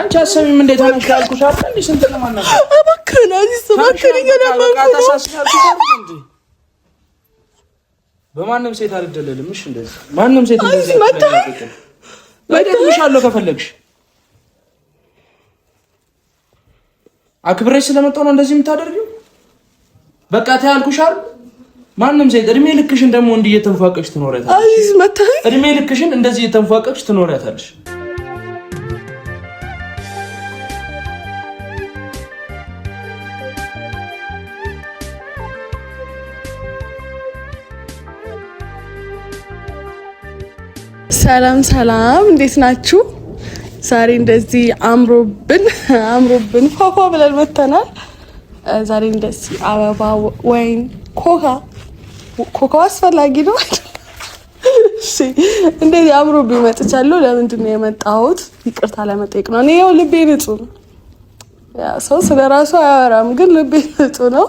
አንቺ አሰሚም እንዴት ሆነሽ ያልኩሽ አይደል? እንዴ ስንት ለማናገር እባክህን አዚዝ እባክህን ገና በማንም ሴት አልደለልም። እሺ እንደዚህ ማንም ሴት እንደዚህ አይደለምሻለሁ። ከፈለግሽ አክብረሽ ስለመጣሁ ነው እንደዚህ የምታደርጊው። በቃ ታያልኩሽ አይደል? ማንም ሴት እድሜ ልክሽን ደግሞ እንዲህ እየተንፏቀሽ ትኖሪያታለሽ። አዚዝ መጣህ። እድሜ ልክሽን እንደዚህ እየተንፏቀሽ ትኖሪያታለሽ። ሰላም ሰላም፣ እንዴት ናችሁ? ዛሬ እንደዚህ አምሮብን ፏፏ ብለን መተናል። ዛሬ እንደዚህ አበባ፣ ወይን፣ ኮካ አስፈላጊ ነው። እሺ እንደዚህ አምሮብኝ መጥቻለሁ። ለምንድን ነው የመጣሁት? ይቅርታ ለመጠየቅ ነው። እኔ ያው ልቤ ንጹህ ነው። ያ ሰው ስለራሱ አያወራም፣ ግን ልቤ ንጹህ ነው።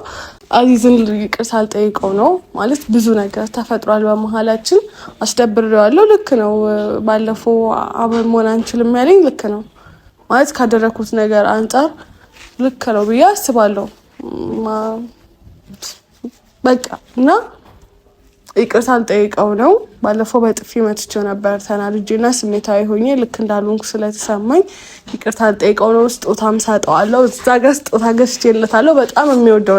አዚዝን ይቅርታ አልጠይቀው ነው ማለት ብዙ ነገር ተፈጥሯል በመሀላችን። አስደብሬዋለሁ። ልክ ነው። ባለፈው አብረን መሆን አንችልም ያለኝ ልክ ነው ማለት ካደረኩት ነገር አንጻር ልክ ነው ብዬ አስባለሁ። በቃ እና ይቅርታ አልጠይቀው ነው። ባለፈው በጥፊ መትቼው ነበር ተናድጄና ስሜታዊ ሆኜ ልክ እንዳልሆንኩ ስለተሰማኝ ይቅርታ አልጠይቀው ነው። ስጦታም ሰጠዋለሁ። እዛ ጋር ስጦታ ገዝቼለታለሁ። በጣም የሚወደው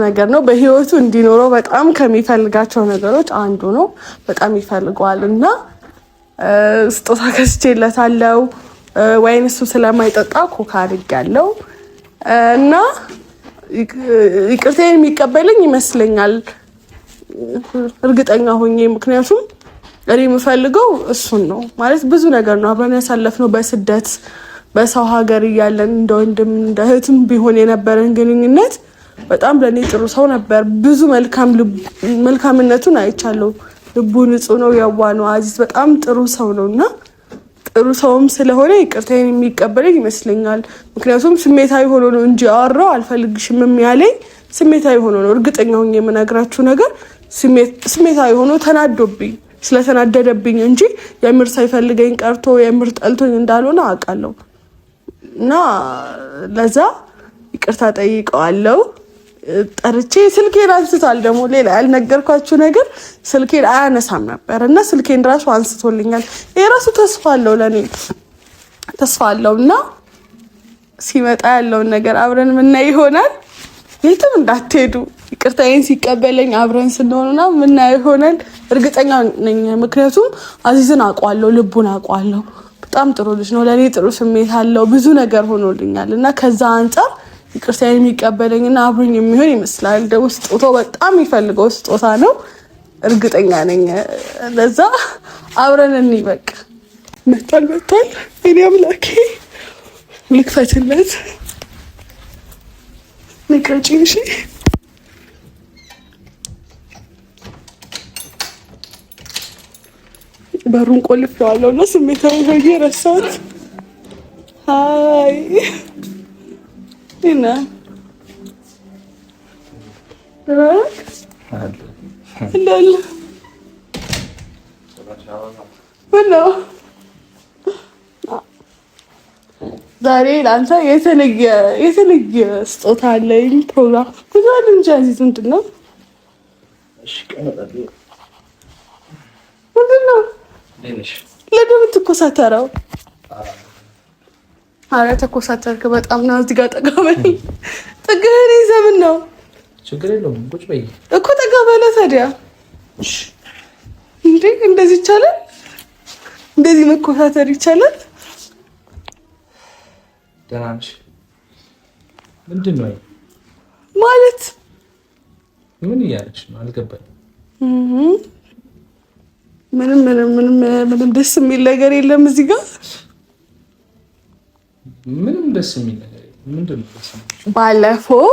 ነገር ነው። በህይወቱ እንዲኖረው በጣም ከሚፈልጋቸው ነገሮች አንዱ ነው። በጣም ይፈልገዋል እና ስጦታ ገዝቼለታለሁ። ወይን እሱ ስለማይጠጣ ኮካ አድርጌያለሁ እና ይቅርታዬን የሚቀበለኝ ይመስለኛል እርግጠኛ ሆኜ። ምክንያቱም እኔ የምፈልገው እሱን ነው ማለት ብዙ ነገር ነው አብረን ያሳለፍነው በስደት በሰው ሀገር እያለን እንደ ወንድም እንደ እህትም ቢሆን የነበረን ግንኙነት በጣም ለእኔ ጥሩ ሰው ነበር። ብዙ መልካምነቱን አይቻለሁ። ልቡ ንጹህ ነው፣ የዋህ ነው። አዚዝ በጣም ጥሩ ሰው ነው እና ጥሩ ሰውም ስለሆነ ይቅርታዬን የሚቀበለኝ ይመስለኛል። ምክንያቱም ስሜታዊ ሆኖ ነው እንጂ ያወራው አልፈልግሽም ያለኝ ስሜታዊ ሆኖ ነው። እርግጠኛ ሆኜ የምነግራችሁ ነገር ስሜታዊ ሆኖ ተናዶብኝ ስለተናደደብኝ እንጂ የምር ሳይፈልገኝ ቀርቶ የምር ጠልቶኝ እንዳልሆነ አውቃለሁ እና ለዛ ይቅርታ ጠይቀዋለሁ። ጠርቼ ስልኬን አንስቷል። ደግሞ ሌላ ያልነገርኳችሁ ነገር ስልኬን አያነሳም ነበር እና ስልኬን ራሱ አንስቶልኛል። የራሱ ተስፋ አለው፣ ለኔ ተስፋ አለው እና ሲመጣ ያለውን ነገር አብረን ምናይ ይሆናል። የትም እንዳትሄዱ። ይቅርታዬን ሲቀበለኝ አብረን ስንሆንና ምናይ ይሆናል። እርግጠኛ ነኝ። ምክንያቱም አዚዝን አውቀዋለሁ፣ ልቡን አውቀዋለሁ። በጣም ጥሩ ልጅ ነው። ለኔ ጥሩ ስሜት አለው። ብዙ ነገር ሆኖልኛል እና ከዛ አንጻር ይቅርታዬን የሚቀበለኝና አብሮኝ የሚሆን ይመስላል። ደግሞ ስጦታው በጣም የሚፈልገው ስጦታ ነው፣ እርግጠኛ ነኝ። ለዛ አብረን እንይበቅ። መጥቷል። እኔ አምላኬ ልክፈትለት። ንቀጪ። እሺ በሩን ቆልፌዋለሁ እና ስሜታዊ ሆኜ ረሳሁት። ሀይ እና ዛሬ ለአንተ የተለየ ስጦታ አለኝ። ፕሮግራም ብዙ አለ እንጂ አዚዝ ምንድን ነው? ለምን የምትኮሳተረው? አረ ተኮሳተርክ በጣም ነው። እዚህ ጋር ጠጋ በል። ጥግህን ይዘህ ምን ነው? ችግር የለውም ቁጭ በይ እኮ ጠጋ በለ። ታዲያ እንዴ እንደዚህ ይቻላል? እንደዚህ መኮሳተር ይቻላል? ደህና ነሽ? ምንድን ነው ማለት? ምን እያለች ነው? አልገባኝም። ምንም ደስ የሚል ነገር የለም እዚህ ጋር። ምንም ደስ የሚል ነገር ምንድን ነው? ባለፈው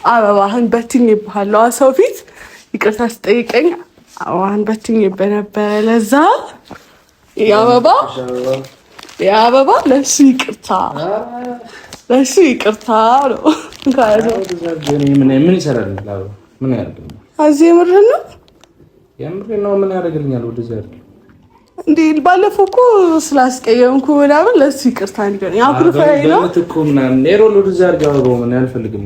አበባህን በትኜብሃለሁ ሰው ፊት ይቅርታ ስጠይቀኝ አበባህን በትኜብህ ነበረ። ለዛ የአበባ ለሱ ይቅርታ ነው። ምን ይሰራል? ምን ያደርግልኛል? እዚህ የምርህን ነው? የምሬን ነው። ምን ያደርግልኛል? ወደዚህ አይደል እንዴ ባለፈው እኮ ስላስቀየምኩ ምናምን ለሱ ይቅርታ እንዲሆን አኩርፈኝ ነው እኮ ምናምን ኔሮሎ ዲዛር ጋር ምን ያልፈልግም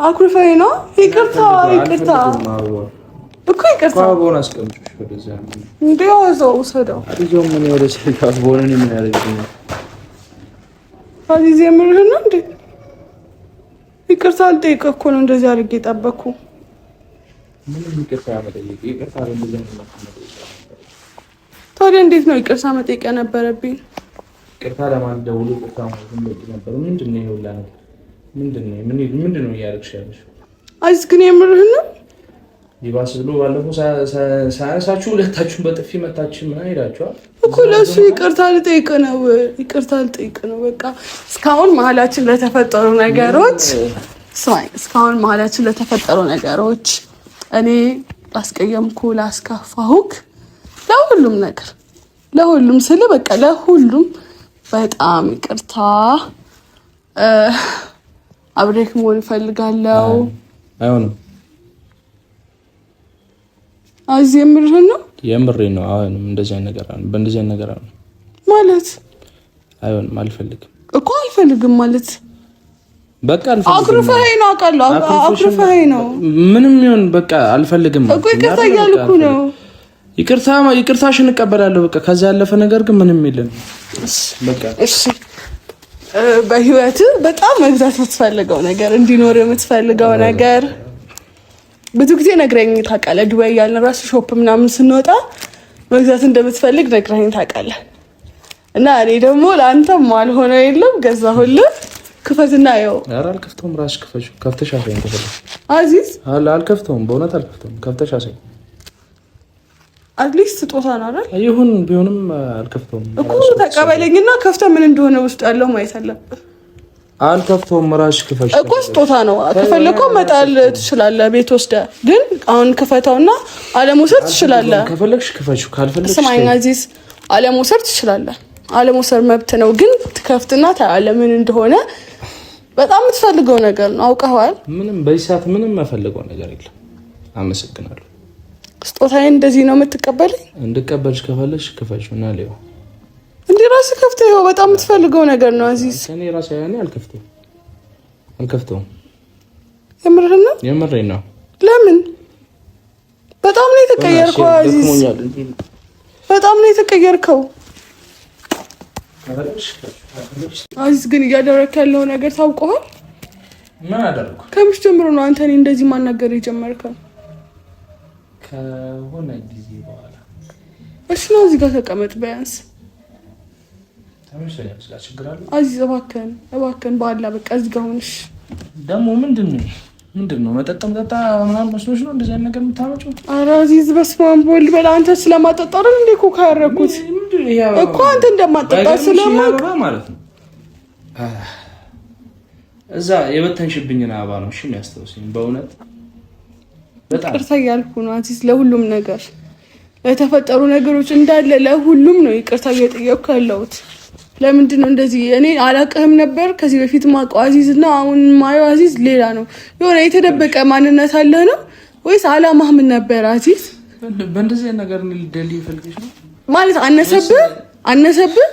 አኩርፈኝ ነው ይቅርታ እኮ ይቅርታ ቦን አስቀምጥሽ ወደዛ እንዴ አውዘው ሰደው አዲዞ ምን ወደ ሰልካፍ ቦንን ምን ያደርግልኝ አዲዝ የምርህን ነው እንዴ ይቅርታ አልጠይቅህ እኮ ነው እንደዚህ አድርጌ ጠበቅኩ ምን ይቅርታ መጠየቅ ይቅርታ እንደዚህ ነው ታዲያ እንዴት ነው ይቅርታ መጠየቅ የነበረብኝ? ይቅርታ ለማን ደውሎ ይቅርታ ማለት ነበር? ምንድነው ይኸውላ ነው ምንድነው እያደረግሽ ያለሽ? አዚዝ ግን የምርህን ነው? ይባስ ብሎ ባለፈው ሳያንሳችሁ ሁለታችሁን በጥፊ መታችሁ ምን አይላችኋል እኮ ለሱ ይቅርታ ልጠይቅ ነው በቃ እስካሁን መሀላችን ለተፈጠሩ ነገሮች እኔ ላስቀየምኩ ላስከፋሁክ ለሁሉም ስለ በቃ ለሁሉም በጣም ይቅርታ አብሬክ መሆን እፈልጋለሁ። አይሆንም። አዚዝ የምርህን ነው? የምሬን ነው። አይሆንም። እንደዚህ ነገር ማለት አይሆንም። አልፈልግም እኮ አልፈልግም ማለት በቃ አልፈልግም። አኩርፈኸኝ ነው አውቃለሁ። አኩርፈኸኝ ነው ምንም ይሁን በቃ አልፈልግም እኮ ይቅርታ እያልኩ ነው። ይቅርታሽን እቀበላለሁ። በቃ ከዛ ያለፈ ነገር ግን ምንም የለም። በቃ እሺ በህይወት በጣም መግዛት የምትፈልገው ነገር እንዲኖር የምትፈልገው ነገር ብዙ ጊዜ ነግረኝ ታውቃለህ። ዱባይ ያልን ራሱ ሾፕ ምናምን ስንወጣ መግዛት እንደምትፈልግ ነግረኝ ታውቃለህ። እና እኔ ደግሞ ለአንተም አልሆነው የለም ገዛሁልህ። ክፈትና ያው ኧረ አልከፍተውም። ራስሽ ክፈሽ ከፍተሽ አሳይኝ ተፈለሽ አዚዝ አልከፍተውም። በእውነት አልከፍተውም። ከፍተሽ አሳይኝ። አትሊስት ስጦታ ነው አይደል? ይሁን ቢሆንም አልከፍተውም እኮ ተቀበለኝና ከፍተህ ምን እንደሆነ ውስጥ ያለው ማየት አለብህ። አልከፍተውም። ራስሽ ክፈሽ እኮ ስጦታ ነው። ከፈለከው መጣል ትችላለህ ቤት ወስደህ፣ ግን አሁን ክፈተውና አለመውሰድ ትችላለህ። ከፈለግሽ ክፈሽው፣ ካልፈለግሽ ስማኝ አዚዝ፣ አለመውሰድ ትችላለህ። አለመውሰድ መብት ነው። ግን ትከፍትና ታያለህ ምን እንደሆነ። በጣም የምትፈልገው ነገር ነው አውቀዋል። ምንም በዚህ ሰዓት ምንም የምፈልገው ነገር የለም። አመሰግናለሁ። ስጦታዬን እንደዚህ ነው የምትቀበለኝ? እንድቀበልሽ ከፈለግሽ ክፈሽው እና ሊው እንዴ ራስህ ከፍተህ ይኸው። በጣም የምትፈልገው ነገር ነው አዚዝ። እኔ ራሴ ያኔ አልከፍተውም። የምርህን ነው? የምሬን ነው። ለምን? በጣም ነው የተቀየርከው አዚዝ። በጣም ነው የተቀየርከው አዚዝ። ግን እያደረግህ ያለው ነገር ታውቀዋል? ምን አደረኩ? ከምሽ ጀምሮ ነው አንተ እኔን እንደዚህ ማናገር የጀመርከው? ከሆነ ጊዜ በኋላ እሺ ነው። እዚህ ጋር ተቀመጥ ቢያንስ። አዚዝ እባክህን በአላህ በቃ እዚህ ጋር ሆነሽ ደግሞ ምንድን ነው መጠጥ ምናምን መስሎሽ ነው እንደዚህ አይነት ነገር የምታመጪው? ኧረ አዚዝ በስመ አብ ወልድ በላ። አንተ ስለማጠጣ አይደል እንዴ ኮካ ያደረኩት እኮ አንተ እንደማጠጣ ስለማውቅ ማለት ነው። እዛ የበተንሽብኝን አበባ ነው እሺ የሚያስታውሰኝ በእውነት በጣም ይቅርታ እያልኩ ነው አዚዝ። ለሁሉም ነገር ለተፈጠሩ ነገሮች እንዳለ ለሁሉም ነው ይቅርታ እየጠየቅኩ ያለሁት። ለምንድን ነው እንደዚህ? እኔ አላውቅህም ነበር ከዚህ በፊት ማውቀው አዚዝ እና አሁን ማየው አዚዝ ሌላ ነው። የሆነ የተደበቀ ማንነት አለህ ነው ወይስ አላማህ ምን ነበር አዚዝ? በእንደዚህ ነገር ልደል ይፈልግሽ ነው ማለት አነሰብህ?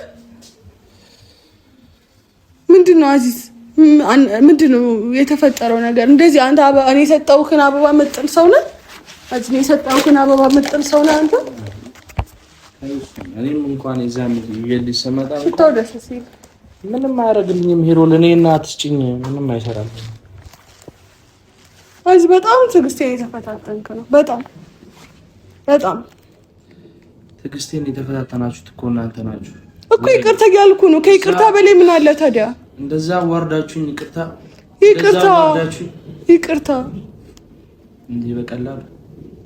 ምንድን ነው አዚዝ? ምንድን ነው የተፈጠረው ነገር? እንደዚህ አንተ እኔ የሰጠሁህን አበባ መጥል ሰው ነህ አዚዝ? እኔ የሰጠሁህን አበባ መጥል ሰው ነህ አንተ? እኔም እንኳን የዛን ይልሽ ሰመጣ ሽታው ደስ ሲል ምንም አያደርግልኝም። ሄሮ ለኔ እና አትስጭኝ ምንም አይሰራም አዚዝ። በጣም ትዕግስቴን የተፈታተንክ ነው። በጣም ትዕግስቴን የተፈታተናችሁት እኮ እናንተ ናችሁ እኮ። ይቅርታ እያልኩ ነው። ከይቅርታ በላይ ምን አለ ታዲያ? እንደዛ ዋርዳችሁኝ ይቅርታ እንዴ በቀላሉ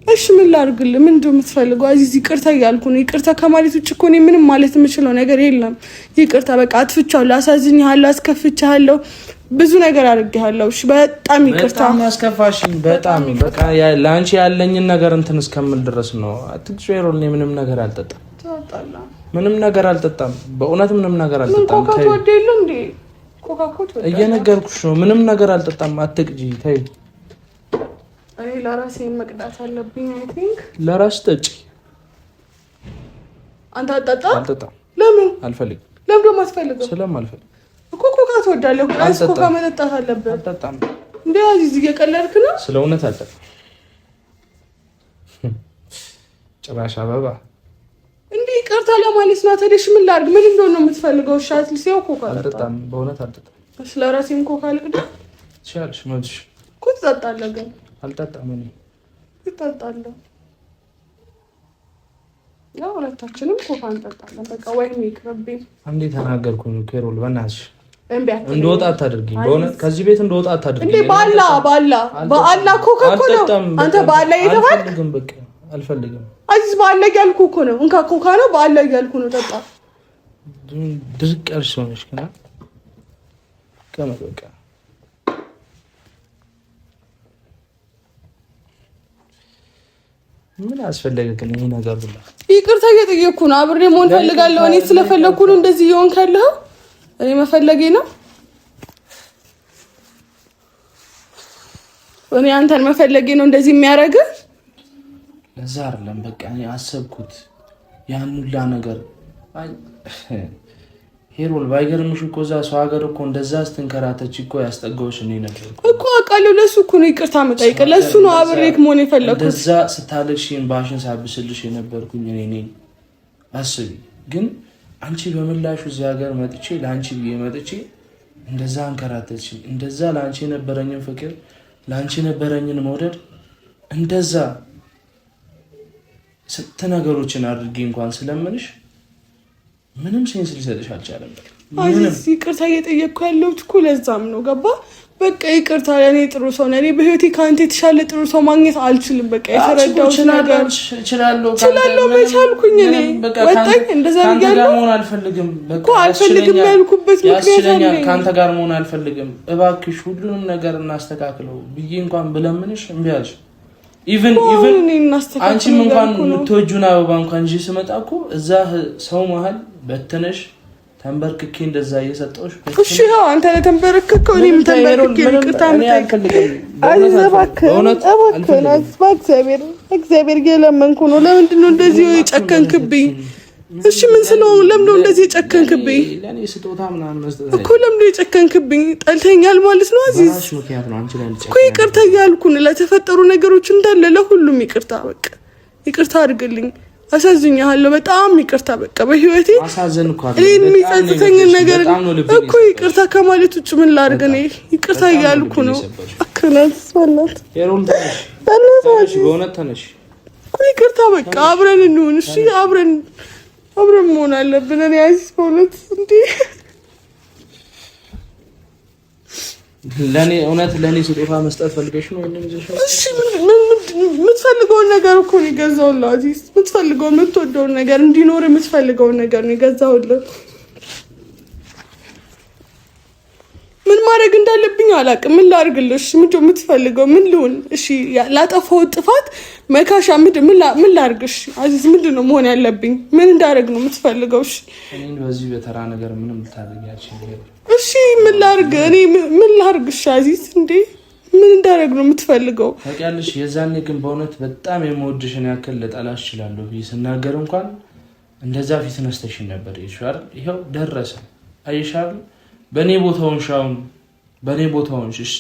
እሺ ምን ላድርግልህ? ምንድነው የምትፈልገው አዚዝ? ይቅርታ እያልኩ ነው። ይቅርታ ከማለት ውጭ እኮ እኔ ምንም ማለት የምችለው ነገር የለም። ይቅርታ በቃ አጥፍቻለሁ፣ አሳዝኜሃለሁ፣ አስከፍቼሃለሁ፣ ብዙ ነገር አድርጌሃለሁ። እሺ በጣም ይቅርታ። በጣም ያስከፋሽኝ በጣም በቃ ለአንቺ ያለኝን ነገር እንትን እስከምል ድረስ ነው። አትግጭ ሮል ምንም ነገር አልጠጣም። ምንም ነገር አልጠጣም። በእውነት ምንም ነገር አልጠጣም። ኮካ ትወድ የለ እንዴ? ኮካ ትወድ እየነገርኩሽ ነው። ምንም ነገር አልጠጣም። አትግጂ ተይ። እኔ ለራሴ መቅዳት አለብኝ። አይ ቲንክ ለራስ ጠጪ አንተ አጣጣ አልጠጣም። ለምን አልፈልግም። ለምን ደግሞ አትፈልግም? ስለማልፈልግ እኮ ኮካ ትወዳለህ እኮ አይስ ኮካ መጠጣት አለበት። አልጠጣም እንዴ እዚህ እየቀለድክ ነው? ስለ እውነት አልጠጣም። ጭራሽ አበባ እንዴ ይቅርታ ለማለት ነው። ታዲያ ምን ላድርግ? ምን እንደሆነ ነው የምትፈልገው? እሺ አትሊስት ያው ኮካ አልጠጣም። በእውነት አልጠጣም። እሺ ለራሴም ኮካ ልቅዳ ትችያለሽ። መብትሽ እኮ ትጠጣለህ። ግን አልጠጣም። እኔ እጠጣለሁ። ያው ሁለታችንም ኮካ እንጠጣለን። በቃ ወይም ይቅርብኝ። አንዴ ተናገርኩኝ። ኬሮል በእናትሽ እንደወጣ አታድርጊኝ። በእውነት ከዚህ ቤት እንደወጣ አታድርጊኝ። እንዴ ባላ ኮካ እኮ ነው። አንተ ባላ እየተባልክ በቃ አልፈልግም። አዚዝ ባላ እያልኩ እኮ ነው። እንካ ኮካ ነው ባላ እያልኩ ነው። ጠጣ። ድርቅ ያልሽ ሰው ነሽ ግን ከመጥ በቃ ምን አስፈለገ ግን ይሄ ነገር ብላ ይቅርታ እየጠየቅኩ ነው። አብሬ መሆን ፈልጋለሁ። እኔ ስለፈለኩ ነው እንደዚህ እየሆንክ ያለኸው። እኔ መፈለጌ ነው። እኔ አንተን መፈለጌ ነው እንደዚህ የሚያደርግህ። ለዛ አይደለም በቃ እኔ አሰብኩት ያን ሁላ ነገር ሄሮል ባይገርምሽ እኮ እዛ ሰው ሀገር እኮ እንደዛ ስትንከራተች እኮ ያስጠጋውሽ እኔ ነበር እኮ አውቃለሁ። ለሱ እኮ ነው ይቅርታ መጠየቅ። ለሱ ነው አብሬክ መሆን የፈለኩት። እንደዛ ስታለቅሽን ባሽን ሳብስልሽ የነበርኩኝ እኔ ነኝ። አስቢ ግን አንቺ በምላሹ እዚህ ሀገር መጥቼ ለአንቺ ብዬ መጥቼ እንደዛ አንከራተች። እንደዛ ለአንቺ የነበረኝን ፍቅር ለአንቺ የነበረኝን መውደድ እንደዛ ስንት ነገሮችን አድርጌ እንኳን ስለምንሽ ምንም ሴንስ ሊሰጥሽ አልቻለም። አዚዝ ይቅርታ እየጠየቅኩ ያለሁት እኮ ለዛም ነው። ገባ በቃ ይቅርታ። ለእኔ ጥሩ ሰው ነኝ። በህይወቴ ከአንተ የተሻለ ጥሩ ሰው ማግኘት አልችልም። በቃ የተረዳሁት ነገር እችላለሁ መቻልኩኝ። እኔ ወጣኝ እንደዛ ብያለሁ። መሆን አልፈልግም እኮ አልፈልግም ያልኩበት ምክንያት አለኝ። ከአንተ ጋር መሆን አልፈልግም። እባክሽ ሁሉንም ነገር እናስተካክለው ብዬ እንኳን ብለምንሽ እምቢ አልሽ። ኢቭን አንቺም እንኳን የምትወጂውን አበባ እንኳን እንጂ ስመጣ እኮ እዛ ሰው መሀል በትነሽ ተንበርክኬ እንደዛ እየሰጠሁሽ እሺ ያው አንተ ለተንበረከከው እኔም ተንበርክኬ ይቅርታ እግዚአብሔር እየለመንኩ ነው። ለምንድን ነው እንደዚህ የጨከንክብኝ? እሺ ምን ስለሆነ ለምን ነው እንደዚህ የጨከንክብኝ? ለኔ ስጦታ ምናምን መስጠት እኮ ለምን ነው የጨከንክብኝ? ጠልተኛል ማለት ነው አዚዝ? እኮ ይቅርታ እያልኩ ነው ለተፈጠሩ ነገሮች እንዳለ ለሁሉም ይቅርታ። በቃ ይቅርታ አድርግልኝ። አሳዝኛለሁ። በጣም ይቅርታ። በቃ በህይወቴ አሳዘን እኮ እኔ የሚጸጽተኝ ነገር እኮ ይቅርታ ከማለት ውጭ ምን ላድርግ? እኔ ይቅርታ እያልኩ ነው። አከናስ ወላት ሄሮል ተነሽ፣ በእውነት ተነሽ እኮ ይቅርታ። በቃ አብረን እንሁን። እሺ አብረን መሆን አለብን። እኔ አዚዝ በእውነት እንዴ ለኔ ስጦታ መስጠት ፈልገሽ ነው ወይንም ይዘሽ? እሺ የምትፈልገውን ነገር እኮ ነው የገዛሁልህ አዚዝ። የምትፈልገውን የምትወደውን ነገር እንዲኖር የምትፈልገውን ነገር ነው የገዛሁልህ። ምን ማድረግ እንዳለብኝ አላውቅም። ምን ላድርግልሽ? ምንድን ነው የምትፈልገው? ምን ልሁን? እሺ ላጠፋው ጥፋት መካሻ ምን ላድርግሽ አዚዝ? ምንድን ነው መሆን ያለብኝ? ምን እንዳደርግ ነው የምትፈልገው? እሺ እኔን በዚህ በተራ ነገር ምንም ልታደርጊያለሽ? እሺ ምን ላድርግ? እኔ ምን ላድርግሽ አዚዝ? እንዴ ምን እንዳደርግ ነው የምትፈልገው? ታውቂያለሽ የዛኔ ግን በእውነት በጣም የምወድሽን ያክል ልጠላሽ እችላለሁ ብዬ ስናገር እንኳን እንደዛ ፊት ነስተሽኝ ነበር። ይኸው ደረሰ። አይሻል በእኔ ቦታውን ሻውን በእኔ ቦታውን እሺ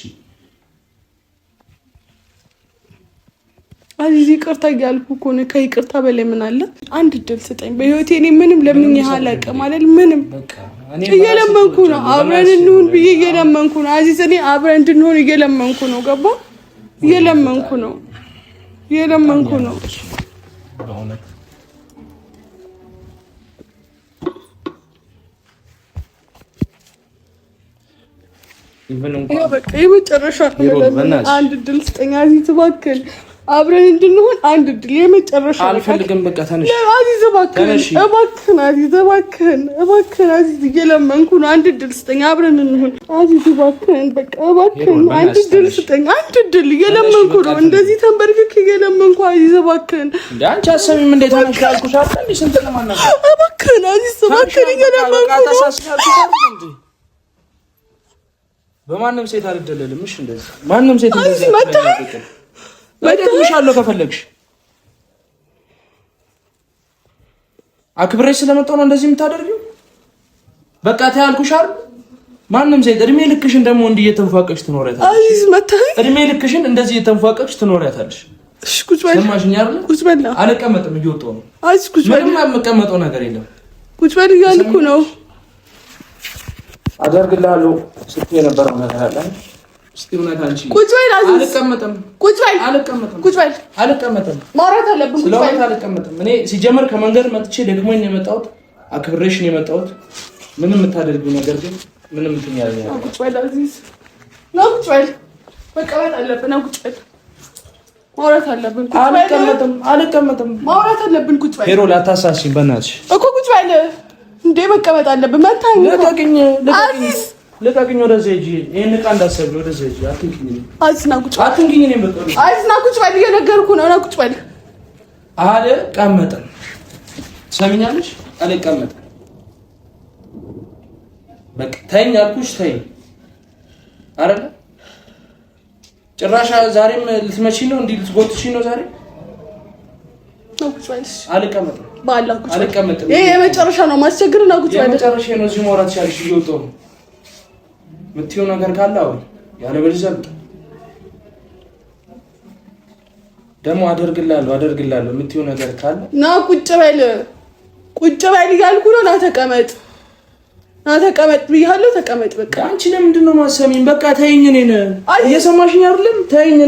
አዚዝ ይቅርታ እያልኩ እኮ ነው። ከይቅርታ በላይ ምን አለ? አንድ እድል ስጠኝ በህይወቴ። እኔ ምንም ለምን ያህላቀ ማለት ምንም እየለመንኩ ነው። አብረን እንሁን ብዬ እየለመንኩ ነው አዚዝ። እኔ አብረን እንድንሆን እየለመንኩ ነው። ገባ? እየለመንኩ ነው በእውነት በቃ የመጨረሻ አንድ እድል ስጠኝ አዚዝ እባክህን። አብረን እንድንሆን አንድ እድል የመጨረሻ። አልፈልግም በቃ ተነሽ አዚዝ እባክህን አዚዝ እየለመንኩ ነው። አንድ እድል ስጠኝ አብረን እንሁን አዚዝ እባክህን። በቃ እባክህን አንድ እድል ስጠኝ። አንድ እድል እየለመንኩ ነው። እንደዚህ ተንበርክኬ እየለመንኩ አዚዝ እባክህን። እንደ አንቺ አሰሚም እንዴት ተነሽ አልኩሽ አይደል? ስንት ነው ማናቀ? እባክህን አዚዝ እባክህን እየለመንኩ ነው። በማንም ሴት አልደለልም። እሺ እንደዚህ ማንም ሴት እንደዚህ መጣልሻለሁ ከፈለግሽ አክብሬሽ ስለመጣሁ ነው እንደዚህ የምታደርጊው? በቃ ታያልኩሽ አይደል? ማንም ሴት እድሜ ልክሽን ደግሞ እንዲህ እየተንፏቀሽ ትኖሪያታለሽ። አዚዝ መጣህ። እድሜ ልክሽን እንደዚህ እየተንፏቀሽ ትኖሪያታለሽ። እሺ ቁጭ በል። ሰማሽኝ አይደል? ቁጭ በል። አልቀመጥም፣ እየወጣሁ ነው። አዚዝ ቁጭ በል። ምንም የምቀመጠው ነገር የለም። ቁጭ በል እያልኩ ነው። አደርግልሃለሁ ስትይ የነበረው ነገር አለ። እስቲ እውነት አንቺ ቁጭ በል አዚዝ። አልቀመጥም። ቁጭ በል። አልቀመጥም። ቁጭ በል። አልቀመጥም። ማውራት አለብን። ቁጭ በል። አልቀመጥም። እኔ ሲጀመር ከመንገድ መጥቼ ደግሞኝ ነው የመጣሁት። አክብሬሽ ነው የመጣሁት። ምንም የምታደርጊው ነገር ግን ምንም እንትን ያለኝ አይደለም። ቁጭ በል አዚዝ። ነው ቁጭ በል። መቀመጥ አለብን። ቁጭ በል። ማውራት አለብን። ቁጭ በል። አልቀመጥም። ማውራት አለብን። ቁጭ በል። ሄሮ ላታሳሲኝ በእናትሽ እኮ ቁጭ በል እንዴ። መቀመጥ አለብን። መታኝ። ልቀቅኝ። ወደዚህ ሂጂ። ይሄን ዕቃ እንዳትሰብሪ። ወደዚህ ሂጂ። አትንኪኝ። አዝና ቁጭ በል። አትንኪኝ። እኔም በቃ አዝና ቁጭ በል። እየነገርኩህ ነው። ቁጭ በል። አልቀመጥም። ትሰሚኛለሽ? አልቀመጥም። በቃ ተይኝ አልኩሽ። ተይኝ አይደለ? ጭራሽ ዛሬም ልትመጪኝ ነው? እንዲህ ልትጎትሽኝ ነው ዛሬ? ነው ቁጭ በል። አልቀመጥም። ባላ ቁጭ በል። አልቀመጥም። ይሄ የመጨረሻ ነው። ማስቸግር ነው። ቁጭ በል። የመጨረሻ ነው። እዚህ ማውራት ቻልሽ። እየወጣሁ ነው። የምትይው ነገር ካለ አሁን ያለበለዚያ ደግሞ አደርግልሃለሁ የምትይው ነገር ካለ ና ቁጭ በል። ቁጭ በል እያልኩ ነው። ና ተቀመጥ ብያለሁ። ተቀመጥ በቃ። አንቺ ለምንድን ነው የማትሰሚኝ? በቃ ተይኝ። እኔን እየሰማሽኝ አይደለም? ተይኝ።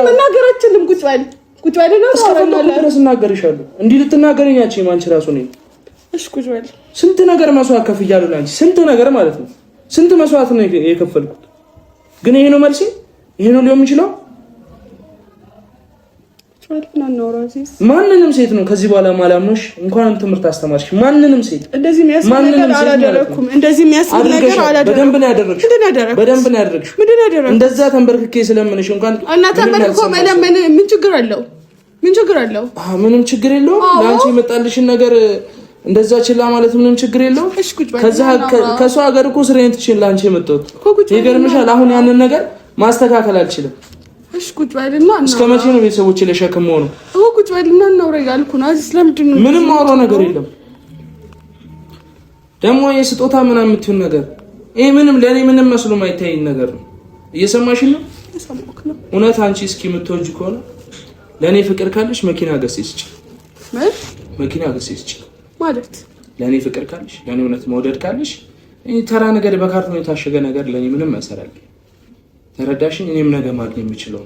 መናገር አትችልም። ቁጭ በል ነው። ድረስ እናገርሻለሁ። እንዲህ ልትናገረኝ አትችይም አንቺ ራሱ ነኝ። እሺ ቁጭ በል። ስንት ነገር መስዋዕት ከፍያለሁ ለአንቺ። ስንት ነገር ማለት ነው። ስንት መስዋዕት ነው የከፈልኩት። ግን ይሄ ነው መልሴ? ይሄ ነው ሊሆን የሚችለው? ማንንም ሴት ነው ከዚህ በኋላ ማላምኖሽ። እንኳንም ትምህርት አስተማርሽ። ማንንም ሴት እንደዚህ የሚያስብ ነገር አላደረኩም። በደንብ ነው ያደረግሽው። እንደዛ ተንበርክኬ ስለምንሽ እንኳን እና ተንበርክኮ መለመን ምን ችግር አለው? ምንም ችግር የለውም። ለአንቺ የመጣልሽን ነገር እንደዛ ችላ ማለት ምንም ችግር የለውም። ከሷ ሀገር እኮ ስራዬን ትቼ ለአንቺ የመጣሁት ይገርምሻል። አሁን ያንን ነገር ማስተካከል አልችልም። እሺ ቁጭ በልና እስከ መቼ ነው ቤተሰቦቼ ለሸክም ሆኖ? ቁጭ በልና እናውራ ያልኩ ነው። አዚስ ለምንድን ነው? ምንም አውራው ነገር የለም። ደግሞ የስጦታ ምናምን የምትይው ነገር ይሄ ምንም ለኔ ምንም መስሎ ማይታየኝ ነገር ነው። እየሰማሽኝ ነው? እየሰማሁህ ነው። እውነት አንቺ እስኪ የምትወጂ ከሆነ ለኔ ፍቅር ካለሽ መኪና ገዝተሽ ስጪ። መኪና ገዝተሽ ስጪ ማለት ለኔ ፍቅር ካለሽ ለኔ እውነት መውደድ ካለሽ ተራ ነገር በካርቶን የታሸገ ነገር ለኔ ምንም አይሰራልኝ። ተረዳሽኝ? እኔም ነገ ማግኘት የምችለው።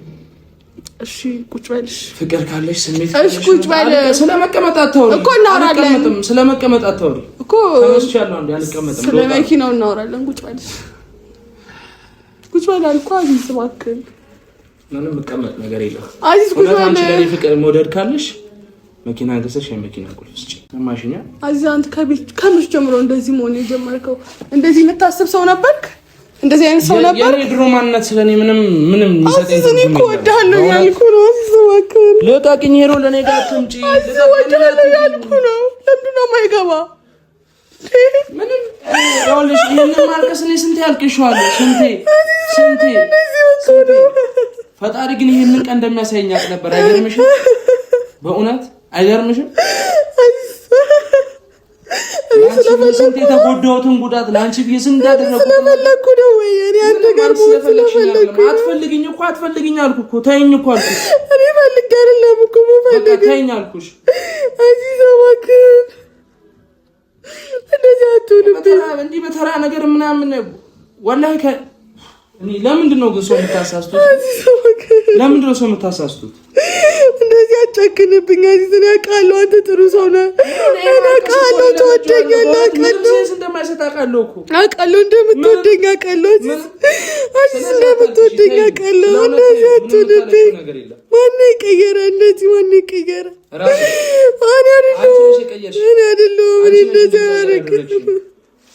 እሺ ቁጭ በልሽ። ፍቅር ካለሽ ስሜት እሺ ቁጭ በል። ስለመቀመጥ አታውሪ እኮ እናወራለን። ስለመቀመጥ አታውሪ እኮ ተመስቻለሁ። አንዴ አልቀመጥም። ስለ መኪናው እናወራለን። ቁጭ በልሽ። ቁጭ በል አልኩህ። አዚዝ እባክህ ምንም መቀመጥ ነገር የለም። አዚዝ ቁጭ በል። አንቺ ለኔ ፍቅር መውደድ ካለሽ መኪና ገዝተሽ የመኪና ቁልፍ ስጪ። ሰማሽኛ? አዚዝ አንተ ከመቼ ጀምሮ እንደዚህ መሆን የጀመርከው? እንደዚህ የምታስብ ሰው ነበርክ? እንደዚህ አይነት ሰው ነበር? የኔ ድሮ ማንነት ስለኔ ምንም ይሰጠኝ እኔ እኮ እወድሃለሁ ያልኩ ነው። እባክህ ልቀቅኝ። ሄሮ ለኔ ጋር ትምጪ። እወድሃለሁ ያልኩ ነው። ለምንድን ነው የማይገባ? ምንም ያውልሽ ይሄንን ማልቀስ እኔ ስንቴ ያልቅሽዋለሁ። ስንቴ ፈጣሪ ግን ይሄንን ቀን እንደሚያሳየኝ አውቅ ነበር። አይገርምሽም? በእውነት አይገርምሽም? ስንት የተጎዳሁትን ጉዳት ለአንቺ ብዬ ስንት ያደረኩት ስለፈለኩ ነው ወይ? እኔ አንተ ጋር ስለፈለኩ አትፈልግኝ አልኩ እኮ። ተይኝ እኮ አልኩሽ። እኔ ፈልጌ አይደለም እኮ የምፈልግ። ተይኝ አልኩሽ። አዚዝ እባክህ እንደዚህ አትሁንብኝ። እንዲህ በተራ ነገር ምናምን ወላሂ እኔ ለምንድን ነው ግን ሰው የምታሳስቱት? ለምንድን ነው ሰው የምታሳስቱት? እንደዚህ አጨክንብኝ አዚዝ። እኔ አውቃለሁ አንተ ጥሩ ሰው ነህ። እኔ አውቃለሁ ትወደኛለህ። አውቃለሁ እንደምትወደኝ አውቃለሁ አዚዝ እንደምትወደኝ አውቃለሁ። እንደዚህ አትሁንብኝ። ማነው የቀየረ? እንደዚህ ማነው የቀየረ? እኔ አይደለሁም። እኔ እንደዚህ አላደርግም።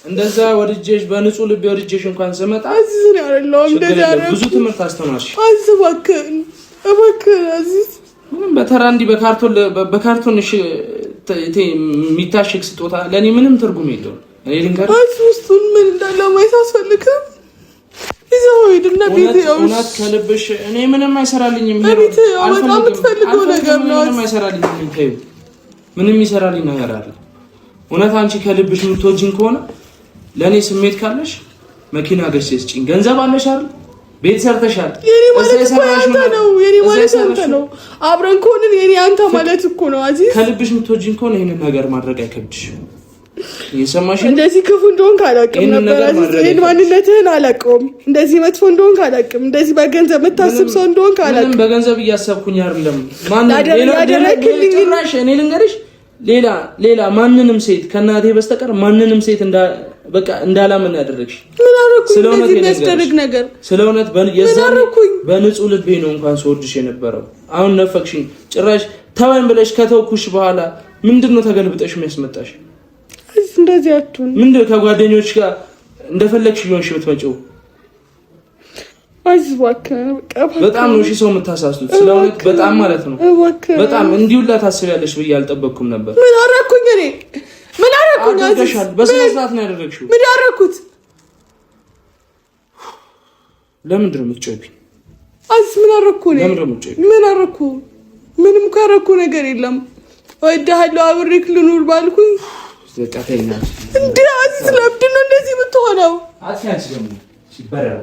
እንደዛ ወድጄሽ በንጹህ ልቤ ወድጄሽ እንኳን ስመጣ አዚዝ ነው አይደለም። እንደዛ አረኩ። ብዙ ትምህርት አስተማርሽ። አዚዝ እባክህ አዚዝ ምንም በተራ እንዲህ በካርቶን የሚታሸግ ስጦታ ለኔ ምንም ትርጉም የለውም። እኔ ልንገርሽ አዚዝ ውስጡን ምን እንዳለ ማየት አስፈልግም። ይዘው ሄድና ቤት ያው እውነት ከልብሽ እኔ ምንም አይሰራልኝም። ቤት ያው በጣም የምትፈልገው ነገር ነው። ምንም አይሰራልኝም። ምንም ይሰራልኝ ነገር አለ እውነት አንቺ ከልብሽ የምትወጂኝ ከሆነ ለኔ ስሜት ካለሽ መኪና ገዝተሽ ስጪኝ። ገንዘብ አለሽ አይደል? ቤት ሰርተሻል። የኔ ማለት እኮ አንተ ነው። የኔ ማለት አንተ ነው። አብረን ከሆንን የኔ አንተ ማለት እኮ ነው። አዚዝ ከልብሽ የምትወጂኝ ከሆነ ይሄንን ነገር ማድረግ አይከብድሽም። እየሰማሽ እንደዚህ ክፉ እንደሆንክ አላውቅም ነበር። አዚዝ ይሄን ማንነትህን አላውቀውም። እንደዚህ መጥፎ እንደሆንክ አላውቅም። እንደዚህ በገንዘብ የምታስብ ሰው እንደሆንክ አላውቅም። ምንም በገንዘብ እያሰብኩኝ አይደለም። ማን ያደረግልኝ ጭራሽ እኔ ልንገርሽ ሌላ ማንንም ሴት ከናቴ በስተቀር ማንንም ሴት በቃ እንዳላምን ያደረግሽ ምን አደረኩኝ? ስለዚህ የሚያስደርግ ነገር ስለእውነት በንጹህ ልቤ ነው እንኳን ስወድሽ የነበረው። አሁን ነፈቅሽኝ። ጭራሽ ተወን ብለሽ ከተውኩሽ በኋላ ምንድነው ተገልብጠሽ የሚያስመጣሽ? እንደዚህ አትሁን። ምንድነው ከጓደኞች ጋር እንደፈለግሽ ሊሆንሽ የምትመጪው? በጣም ነው ሰው የምታሳስቱት። ስለእውነት በጣም ማለት ነው በጣም እንዲሁላ ታስቢያለሽ ብዬ አልጠበቅኩም ነበር። ምን አደረኩኝ እኔ? ምን አደረኩኝ? አድርገሻል። በስነ ስርዓት ነው ያደረግሽው። ምን አደረኩት? ለምንድን ነው የምትጮይብኝ? ምን አደረኩ እኔ? ለምንድን ነው የምትጮይብኝ? ምን አደረኩ? ምንም ካደረኩ ነገር የለም። እወድሃለሁ አብሬክ ልኑር ባልኩኝ ዘቃተኛ እንዴ? አዚዝ ለምንድን ነው እንደዚህ የምትሆነው? አትያንስ ደግሞ ሲበረው